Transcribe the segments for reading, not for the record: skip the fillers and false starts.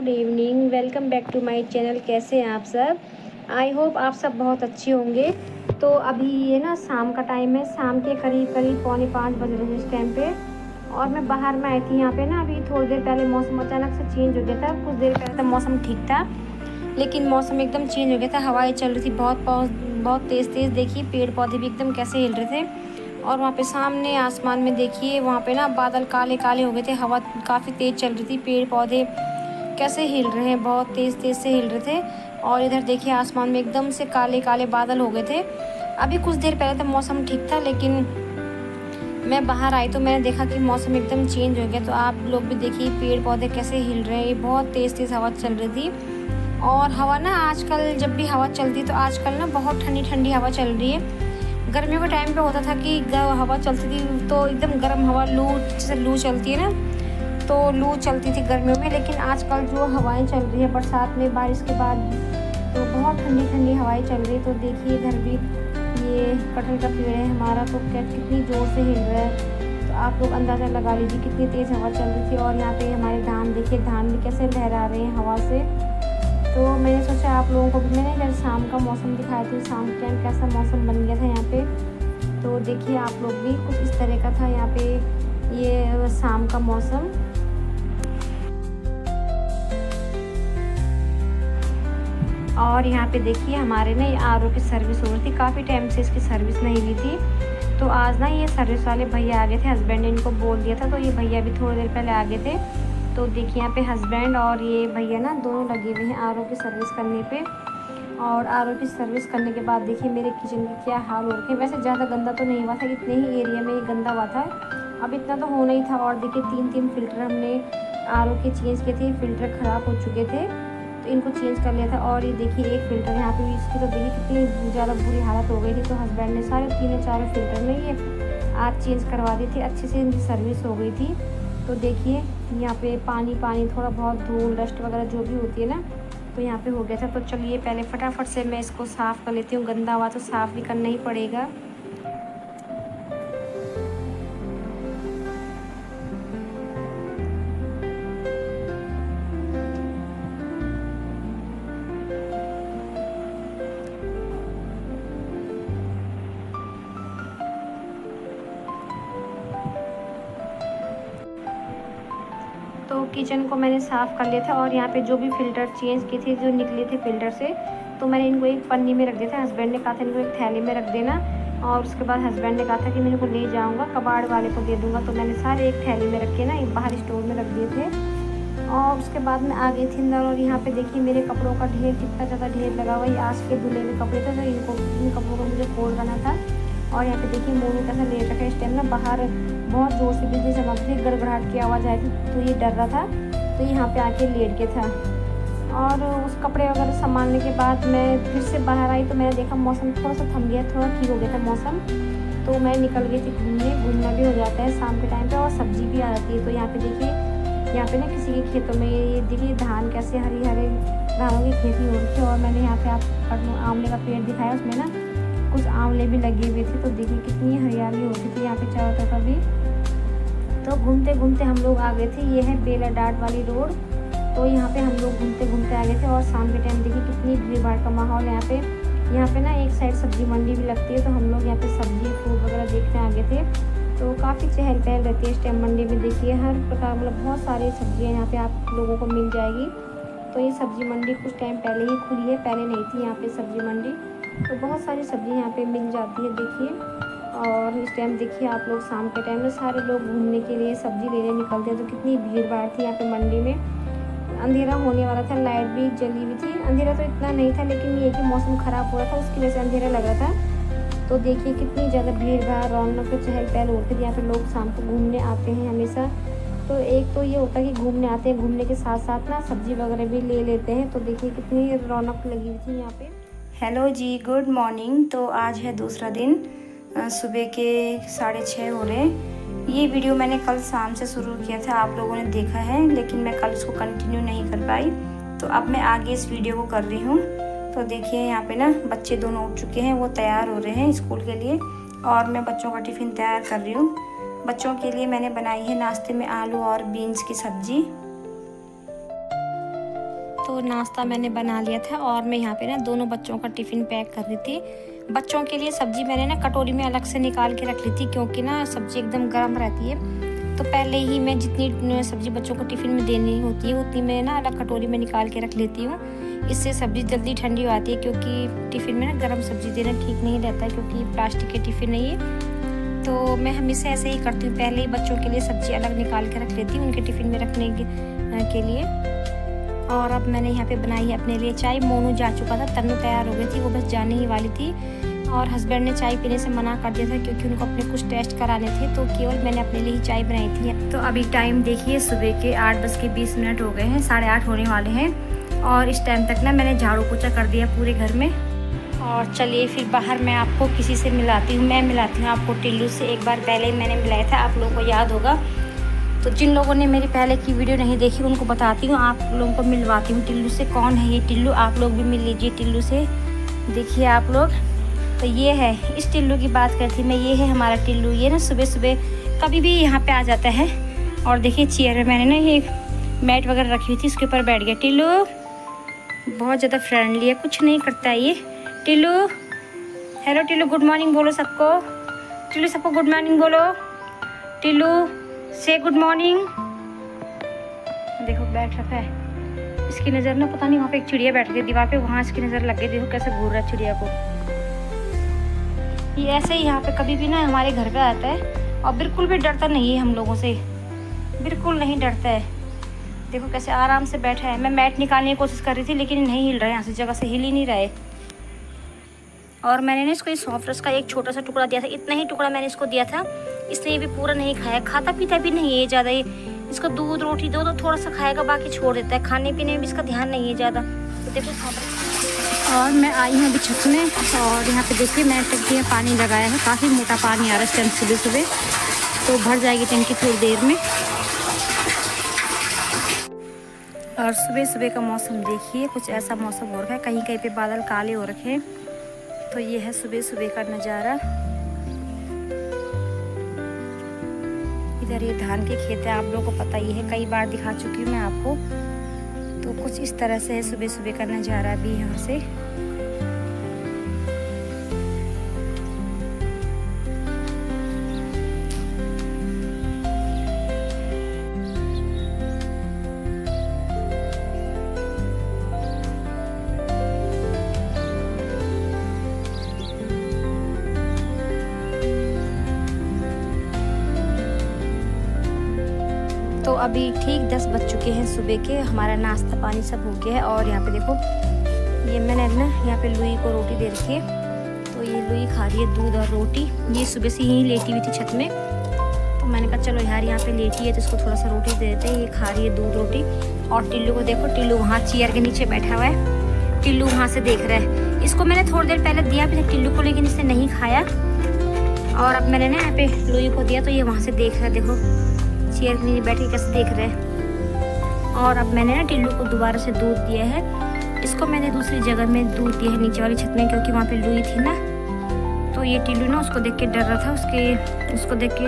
Good evening. Welcome back to my channel. कैसे हैं आप सब? आई होप आप सब बहुत अच्छे होंगे। तो अभी ये ना शाम का टाइम है, शाम के करीब करीब 4:45 बज रहे हैं इस टाइम पे। और मैं बाहर में आई थी यहाँ पे ना, अभी थोड़ी देर पहले मौसम अचानक से चेंज हो गया था। कुछ देर पहले तक मौसम ठीक था, लेकिन मौसम एकदम चेंज हो गया था। हवाएं चल रही थी बहुत तेज़ तेज़। देखिए पेड़ पौधे भी एकदम कैसे हिल रहे थे। और वहाँ पे सामने आसमान में देखिए, वहाँ पे ना बादल काले काले हो गए थे। हवा काफ़ी तेज़ चल रही थी, पेड़ पौधे कैसे हिल रहे हैं, बहुत तेज़ तेज़ से हिल रहे थे। और इधर देखिए आसमान में एकदम से काले काले बादल हो गए थे। अभी कुछ देर पहले तक मौसम ठीक था, लेकिन मैं बाहर आई तो मैंने देखा कि मौसम एकदम चेंज हो गया। तो आप लोग भी देखिए पेड़ पौधे कैसे हिल रहे हैं। ये बहुत तेज़ तेज़ हवा चल रही थी। और हवा ना आजकल जब भी हवा चलती है तो आजकल ना बहुत ठंडी ठंडी हवा चल रही है। गर्मियों के टाइम पे होता था कि हवा चलती थी तो एकदम गर्म हवा, जैसे लू चलती है ना, तो लू चलती थी गर्मियों में। लेकिन आजकल जो हवाएं चल रही है बरसात में, बारिश के बाद, तो बहुत ठंडी ठंडी हवाएं चल रही है। तो देखिए इधर भी ये कटहल का पेड़ है हमारा, तो क्या कितनी ज़ोर से हिल रहा है। तो आप लोग अंदाज़ा लगा लीजिए कितनी तेज़ हवा चल रही थी। और यहाँ पे हमारे धान देखिए, धान भी कैसे लहरा रहे हैं हवा से। तो मैंने सोचा आप लोगों को भी, मैंने जब शाम का मौसम दिखाया था, शाम के टाइम कैसा मौसम बन गया था यहाँ पे। तो देखिए आप लोग भी, कुछ इस तरह का था यहाँ पे ये शाम का मौसम। और यहाँ पे देखिए हमारे ना ये आरओ की सर्विस हो रही थी, काफ़ी टाइम से इसकी सर्विस नहीं हुई थी। तो आज ना ये सर्विस वाले भैया आ गए थे, हस्बैंड ने इनको बोल दिया था, तो ये भैया भी थोड़ी देर पहले आ गए थे। तो देखिए यहाँ पे हस्बैंड और ये भैया ना दोनों लगे हुए हैं आरओ की सर्विस करने पे। और आरओ की सर्विस करने के बाद देखिए मेरे किचन की क्या हाल हो रखे हैं। वैसे ज़्यादा गंदा तो नहीं हुआ था, इतने ही एरिया में ये गंदा हुआ था, अब इतना तो होना ही था। और देखिए 3 फिल्टर हमने आरओ के चेंज किए थे, फिल्टर ख़राब हो चुके थे तो इनको चेंज कर लिया था। और ये देखिए एक फ़िल्टर यहाँ पे भी, इसकी तो देखिए कितनी ज़्यादा बुरी हालत हो गई थी। तो हस्बैंड ने सारे 3-4 फिल्टर में ये आज चेंज करवा दी थी, अच्छे से इनकी सर्विस हो गई थी। तो देखिए यहाँ पे पानी थोड़ा बहुत धूल डस्ट वगैरह जो भी होती है ना, तो यहाँ पे हो गया था। तो चलिए पहले फटाफट से मैं इसको साफ़ कर लेती हूँ, गंदा हुआ तो साफ़ भी करना ही पड़ेगा। तो किचन को मैंने साफ़ कर लिया था। और यहाँ पे जो भी फ़िल्टर चेंज किए थे, जो निकले थे फ़िल्टर से, तो मैंने इनको एक पन्नी में रख दिया था। हस्बैंड ने कहा था इनको एक थैली में रख देना। और उसके बाद हस्बैंड ने कहा था कि मैं इनको ले जाऊँगा, कबाड़ वाले को दे दूँगा। तो मैंने सारे एक थैली में रख के ना एक बाहर स्टोर में रख दिए थे। और उसके बाद मैं आ गई थी अंदर। और यहाँ पे देखिए मेरे कपड़ों का ढेर, कितना ज़्यादा ढेर लगा हुआ। ये आज के धुले हुए कपड़े थे, तो इन कपड़ों को मुझे फोल्ड करना था। और यहाँ पे देखिए मोनू कैसा लेट रखा है इस टाइम ना, बाहर बहुत ज़ोर से बिजली चमक रही थी, गड़गड़ाहट की आवाज़ आई थी, तो ये डर रहा था, तो यहाँ पे आके लेट के था। और उस कपड़े वगैरह संभालने के बाद मैं फिर से बाहर आई, तो मैंने देखा मौसम थोड़ा सा थम गया, थोड़ा ठीक हो गया था मौसम। तो मैं निकल गई थी घूमना भी हो जाता है शाम के टाइम पे, और सब्ज़ी भी आ जाती है। तो यहाँ पे देखिए, यहाँ पे ना किसी के खेतों में ये देखिए धान कैसे हरे धानों की खेती हो रही थी। और मैंने यहाँ पे आपको आंवले का पेड़ दिखाया, उसमें ना कुछ आंवले भी लगे हुए थे। तो देखिए कितनी हरियाली हो रही थी यहाँ पे चारों तरफ अभी। तो घूमते घूमते हम लोग आ गए थे, ये है बेला डाट वाली रोड। तो यहाँ पे हम लोग घूमते घूमते आ गए थे। और शाम के टाइम देखिए कितनी भीड़ भाड़ का माहौल है यहाँ पे ना एक साइड सब्जी मंडी भी लगती है, तो हम लोग यहाँ पे सब्जी फ्रूट वगैरह देखने आ गए थे। तो काफ़ी चहल पहल रहती है इस टाइम मंडी में। देखिए हर प्रकार, मतलब बहुत सारी सब्जियाँ यहाँ पे आप लोगों को मिल जाएगी। तो ये सब्जी मंडी कुछ टाइम पहले ही खुली है, पहले नहीं थी यहाँ पे सब्जी मंडी। तो बहुत सारी सब्जी यहाँ पे मिल जाती है देखिए। और इस टाइम देखिए आप लोग, शाम के टाइम में सारे लोग घूमने के लिए सब्जी लेने निकलते हैं। तो कितनी भीड़ भाड़ थी यहाँ पे मंडी में। अंधेरा होने वाला था, लाइट भी जली हुई थी। अंधेरा तो इतना नहीं था, लेकिन ये कि मौसम ख़राब हो रहा था, उसकी वजह से अंधेरा लग रहा था। तो देखिए कितनी ज़्यादा भीड़ भाड़, रौनक पे चहल पहल होती थी। यहाँ पे लोग शाम को घूमने आते हैं हमेशा। तो एक तो ये होता है कि घूमने आते हैं, घूमने के साथ साथ ना सब्ज़ी वगैरह भी ले लेते हैं। तो देखिए कितनी रौनक लगी हुई थी यहाँ पे। हेलो जी, गुड मॉर्निंग। तो आज है दूसरा दिन, सुबह के 6:30 हो रहे हैं। ये वीडियो मैंने कल शाम से शुरू किया था, आप लोगों ने देखा है, लेकिन मैं कल इसको कंटिन्यू नहीं कर पाई। तो अब मैं आगे इस वीडियो को कर रही हूँ। तो देखिए यहाँ पे ना बच्चे दोनों उठ चुके हैं, वो तैयार हो रहे हैं स्कूल के लिए। और मैं बच्चों का टिफ़िन तैयार कर रही हूँ। बच्चों के लिए मैंने बनाई है नाश्ते में आलू और बीन्स की सब्ज़ी। तो नाश्ता मैंने बना लिया था और मैं यहाँ पे ना दोनों बच्चों का टिफ़िन पैक कर रही थी। बच्चों के लिए सब्ज़ी मैंने ना कटोरी में अलग से निकाल के रख ली थी, क्योंकि ना सब्ज़ी एकदम गर्म रहती है। तो पहले ही मैं जितनी सब्ज़ी बच्चों को टिफ़िन में देनी होती है उतनी मैं ना अलग कटोरी में निकाल के रख लेती हूँ। इससे सब्ज़ी जल्दी ठंडी हो आती है, क्योंकि टिफ़िन में ना गर्म सब्ज़ी देना ठीक नहीं रहता है, क्योंकि प्लास्टिक के टिफ़िन नहीं है। तो मैं हमेशा ऐसे ही करती हूँ, पहले ही बच्चों के लिए सब्ज़ी अलग निकाल के रख लेती हूँ उनके टिफ़िन में रखने के लिए। और अब मैंने यहाँ पे बनाई है अपने लिए चाय। मोनू जा चुका था, तन्नू तैयार हो गई थी, वो बस जाने ही वाली थी। और हस्बैंड ने चाय पीने से मना कर दिया था, क्योंकि उनको अपने कुछ टेस्ट कराने थे, तो केवल मैंने अपने लिए ही चाय बनाई थी। तो अभी टाइम देखिए, सुबह के 8:20 हो गए हैं, 8:30 होने वाले हैं। और इस टाइम तक ना मैंने झाड़ू पोछा कर दिया पूरे घर में। और चलिए फिर बाहर मैं आपको किसी से मिलाती हूँ। मैं मिलाती हूँ आपको टिल्लू से। एक बार पहले मैंने मिलाया था, आप लोगों को याद होगा। तो जिन लोगों ने मेरी पहले की वीडियो नहीं देखी उनको बताती हूँ, आप लोगों को मिलवाती हूँ टिल्लू से। कौन है ये टिल्लू, आप लोग भी मिल लीजिए टिल्लू से। देखिए आप लोग, तो ये है, इस टिल्लू की बात करती मैं। ये है हमारा टिल्लू। ये ना सुबह सुबह कभी भी यहाँ पे आ जाता है। और देखिए चेयर में मैंने ना ये मैट वगैरह रखी हुई थी, उसके ऊपर बैठ गया। टिल्लू बहुत ज़्यादा फ्रेंडली है, कुछ नहीं करता है ये। Tillu, hello Tillu, good morning बोलो सबको। टिल्लू सबको गुड मॉर्निंग बोलो। टिल्लू से गुड मॉर्निंग। देखो बैठ रखा है, इसकी नज़र ना पता नहीं, वहाँ पे एक चिड़िया बैठ गई दीवार पे, वहाँ इसकी नज़र लग गई। देखो कैसे घूर रहा है चिड़िया को। ये ऐसे ही यहाँ पे कभी भी ना हमारे घर पे आता है और बिल्कुल भी डरता नहीं है हम लोगों से, बिल्कुल नहीं डरता है। देखो कैसे आराम से बैठा है। मैं मैट निकालने की कोशिश कर रही थी, लेकिन नहीं हिल रहा है, यहाँ से जगह से हिल ही नहीं रहा है। और मैंने ना इसको ये सॉफ्ट रस का एक छोटा सा टुकड़ा दिया था, इतना ही टुकड़ा मैंने इसको दिया था। इसने ये भी पूरा नहीं खाया, खाता पीता भी नहीं है ज़्यादा। ये इसको दूध रोटी दो तो थोड़ा सा खाएगा, बाकी छोड़ देता है। खाने पीने में भी इसका ध्यान नहीं है ज़्यादा। तो देखो और मैं आई हूँ अभी छत में, और यहाँ पे देखिए मैं टंकी में पानी लगाया है। काफ़ी मोटा पानी आ रहा है इस टाइम सुबह सुबह, तो भर जाएगी टंकी थोड़ी देर में। और सुबह सुबह का मौसम देखिए, कुछ ऐसा मौसम हो रहा है, कहीं कहीं पे बादल काले हो रखे हैं। तो ये है सुबह सुबह का नज़ारा। इधर ये धान के खेत है, आप लोगों को पता ही है, कई बार दिखा चुकी हूँ मैं आपको। तो कुछ इस तरह से है सुबह सुबह का नज़ारा भी यहाँ से। तो अभी ठीक 10 बज चुके हैं सुबह के। हमारा नाश्ता पानी सब हो गया है। और यहाँ पे देखो, ये मैंने ना यहाँ पे लुई को रोटी दे रखी है। तो ये लुई खा रही है दूध और रोटी। ये सुबह से यहीं लेटी हुई थी छत में, तो मैंने कहा चलो यार यहाँ पे लेटी है तो इसको थोड़ा सा रोटी दे देते हैं। ये खा रही है दूध रोटी। और टिल्लू को देखो, टिल्लू वहाँ चेयर के नीचे बैठा हुआ है। टिल्लू वहाँ से देख रहा है। इसको मैंने थोड़ी देर पहले दिया भी था टिल्लू को, लेकिन इसने नहीं खाया। और अब मैंने ना यहाँ पे लुई को दिया, तो ये वहाँ से देख रहा है। देखो चेयर के नीचे बैठ के कैसे देख रहे हैं। और अब मैंने ना टिल्लू को दोबारा से दूध दिया है। इसको मैंने दूसरी जगह में दूध दिया है, नीचे वाली छत में, क्योंकि वहाँ पे लुई थी ना। तो ये टिल्लू ना उसको देख के डर रहा था, उसको देख के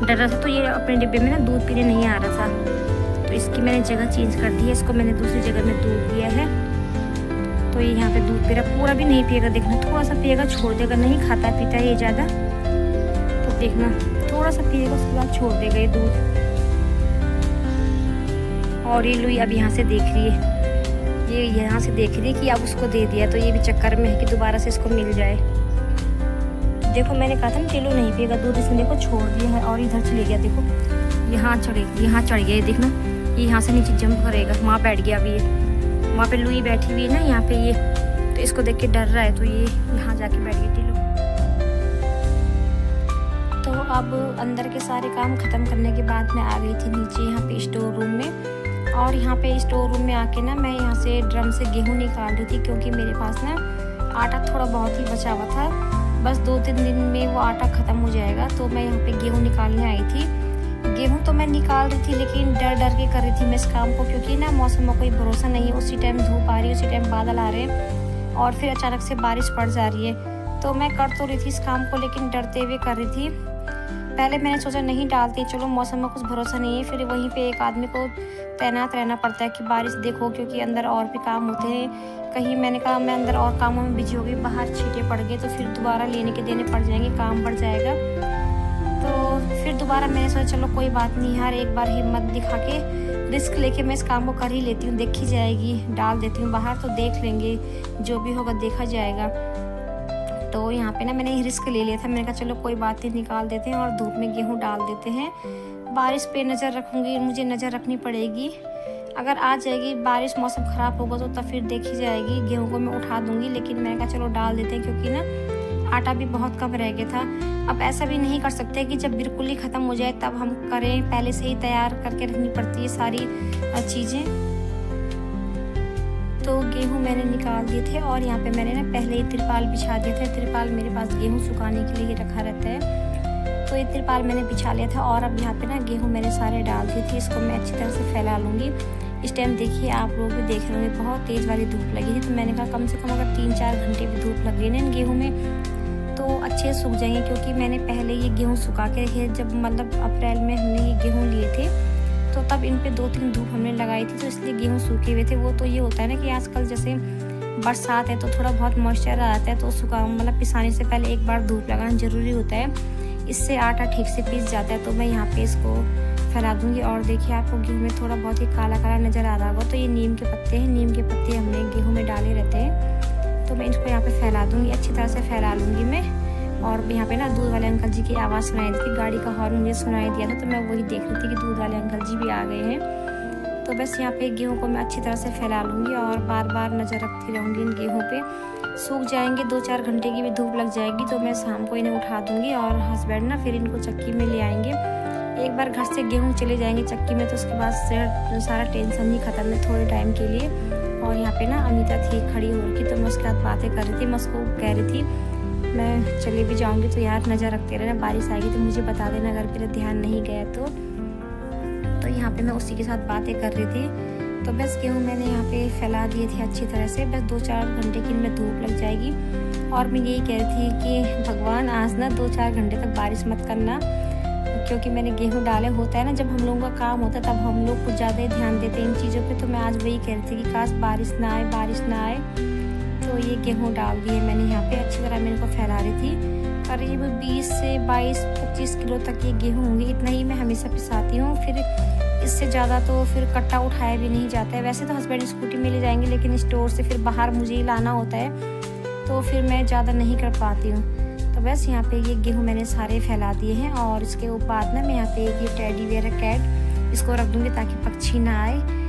डर रहा था। तो ये अपने डिब्बे में ना दूध पीने नहीं आ रहा था। तो इसकी मैंने जगह चेंज कर दी है, इसको मैंने दूसरी जगह में दूध दिया है। तो ये यहाँ पे दूध पी रहा, पूरा भी नहीं पिएगा। देखना थोड़ा सा पिएगा, छोड़ देगा। नहीं खाता पीता है ये ज़्यादा, तो देखना थोड़ा सा पिएगा, उसके बाद छोड़ देगा ये दूध। और ये लुई अब यहाँ से देख रही है, ये यहाँ से देख रही है कि अब उसको दे दिया, तो ये भी चक्कर में है कि दोबारा से इसको मिल जाए। देखो मैंने कहा था ना टिल्लू नहीं पिएगा दूध, इसने देखो छोड़ दिया है और इधर चले गया। देखो यहाँ चढ़ गया, देखना ये यहाँ से नीचे जंप करेगा। वहाँ बैठ गया अभी ये, वहाँ पे लुई बैठी हुई है ना यहाँ पे ये, तो इसको देख के डर रहा है, तो ये यहाँ जाके बैठ गया टिल्लू। तो अब अंदर के सारे काम ख़त्म करने के बाद मैं आ गई थी नीचे यहाँ पे स्टोर रूम में। और यहाँ पे स्टोर रूम में आके ना मैं यहाँ से ड्रम से गेहूँ निकाल रही थी, क्योंकि मेरे पास ना आटा थोड़ा बहुत ही बचा हुआ था। बस 2-3 दिन में वो आटा ख़त्म हो जाएगा। तो मैं यहाँ पे गेहूँ निकालने आई थी। गेहूँ तो मैं निकाल रही थी, लेकिन डर के कर रही थी मैं इस काम को, क्योंकि ना मौसम का कोई भरोसा नहीं है। उसी टाइम धूप आ रही है, उसी टाइम बादल आ रहे हैं, और फिर अचानक से बारिश पड़ जा रही है। तो मैं कर तो रही थी इस काम को, लेकिन डरते हुए कर रही थी। पहले मैंने सोचा नहीं डालती, चलो मौसम में कुछ भरोसा नहीं है। फिर वहीं पे एक आदमी को तैनात रहना पड़ता है कि बारिश देखो, क्योंकि अंदर और भी काम होते हैं। कहीं मैंने कहा मैं अंदर और कामों में बिजी हो गई, बाहर छींटे पड़ गए तो फिर दोबारा लेने के देने पड़ जाएंगे, काम बढ़ जाएगा। तो फिर दोबारा मैंने सोचा चलो कोई बात नहीं यार, एक बार हिम्मत दिखा के रिस्क लेके मैं इस काम को कर ही लेती हूँ, देखी जाएगी, डाल देती हूँ बाहर, तो देख लेंगे, जो भी होगा देखा जाएगा। तो यहाँ पे ना मैंने रिस्क ले लिया था, मैंने कहा चलो कोई बात नहीं, निकाल देते हैं और धूप में गेहूँ डाल देते हैं। बारिश पे नज़र रखूँगी, मुझे नज़र रखनी पड़ेगी। अगर आ जाएगी बारिश, मौसम ख़राब होगा तो तब फिर देखी जाएगी, गेहूँ को मैं उठा दूँगी। लेकिन मैंने कहा चलो डाल देते हैं, क्योंकि ना आटा भी बहुत कम रह गया था। अब ऐसा भी नहीं कर सकते कि जब बिल्कुल ही ख़त्म हो जाए तब हम करें, पहले से ही तैयार करके रखनी पड़ती है सारी चीज़ें। तो गेहूँ मैंने निकाल दिए थे और यहाँ पे मैंने ना पहले ही तिरपाल बिछा दिया था। तिरपाल मेरे पास गेहूँ सुखाने के लिए रखा रहता है, तो ये तिरपाल मैंने बिछा लिया था। और अब यहाँ पे ना गेहूँ मैंने सारे डाल दिए थे, इसको मैं अच्छी तरह से फैला लूँगी। इस टाइम देखिए आप लोग भी देख रहे होंगे बहुत तेज़ वाली धूप लगी थी, तो मैंने कहा कम से कम अगर 3-4 घंटे भी धूप लग गई ना इन गेहूँ में तो अच्छे सूख जाएंगे। क्योंकि मैंने पहले ये गेहूँ सुखा के रखे, जब मतलब अप्रैल में हमने ये गेहूँ लिए थे तो तब इन पे 2-3 धूप हमने लगाई थी, तो इसलिए गेहूँ सूखे हुए थे। वो तो ये होता है ना कि आजकल जैसे बरसात है तो थोड़ा बहुत मॉइस्चर आता है, तो सुखा मतलब पिसाने से पहले एक बार धूप लगाना ज़रूरी होता है, इससे आटा ठीक से पीस जाता है। तो मैं यहाँ पे इसको फैला दूँगी। और देखिए आपको गेहूँ में थोड़ा बहुत ही काला काला नज़र आ रहा होगा, तो ये नीम के पत्ते हैं, नीम के पत्ते हमने गेहूँ में डाले रहते हैं। तो मैं इसको यहाँ पे फैला दूँगी, अच्छी तरह से फैला लूँगी मैं। और यहाँ पे ना दूध वाले अंकल जी की आवाज़ सुनाई दी थी, गाड़ी का हॉर्न मुझे सुनाई दिया था, तो मैं वही देख रही थी कि दूध वाले अंकल जी भी आ गए हैं। तो बस यहाँ पे गेहूँ को मैं अच्छी तरह से फैला लूँगी और बार बार नज़र रखती रहूँगी इन गेहूँ पे। सूख जाएंगे, 2-4 घंटे की भी धूप लग जाएगी तो मैं शाम को इन्हें उठा दूँगी और हस्बैंड ना फिर इनको चक्की में ले आएंगे। एक बार घर से गेहूँ चले जाएंगे चक्की में तो उसके बाद से सारा टेंशन ही ख़त्म है थोड़े टाइम के लिए। और यहाँ पे ना अनीता थी खड़ी हो रखी, तो मैं उसके साथ बातें कर रही थी। मैं उसको कह रही थी मैं चली भी जाऊँगी तो यार नज़र रखते रहना, बारिश आएगी तो मुझे बता देना अगर मेरा ध्यान नहीं गया तो यहाँ पे मैं उसी के साथ बातें कर रही थी। तो बस गेहूँ मैंने यहाँ पे फैला दिए थे अच्छी तरह से, बस 2-4 घंटे की इनमें धूप लग जाएगी। और मैं यही कह रही थी कि भगवान आज ना 2-4 घंटे तक बारिश मत करना, क्योंकि मैंने गेहूँ डाले होता है ना, जब हम लोगों का काम होता है तब हम लोग कुछ ज़्यादा ही ध्यान देते हैं इन चीज़ों पे। तो मैं आज वही कह रही थी कि काश बारिश ना आए, बारिश ना आए। तो ये गेहूँ डाल दिए मैंने यहाँ पे, अच्छी तरह मैं इनको फैला रही थी। करीब 20 से 22-25 किलो तक ये गेहूँ होंगे, इतना ही मैं हमेशा पिसाती हूँ। फिर इससे ज़्यादा तो फिर कट्टा उठाया भी नहीं जाता है। वैसे तो हस्बैंड स्कूटी में ले जाएंगे, लेकिन स्टोर से फिर बाहर मुझे ही लाना होता है, तो फिर मैं ज़्यादा नहीं कर पाती हूँ। तो बस यहाँ पे ये गेहूँ मैंने सारे फैला दिए हैं। और इसके बाद ना मैं यहाँ पे ये टेडी बियर कैट इसको रख दूँगी ताकि पक्षी ना आए।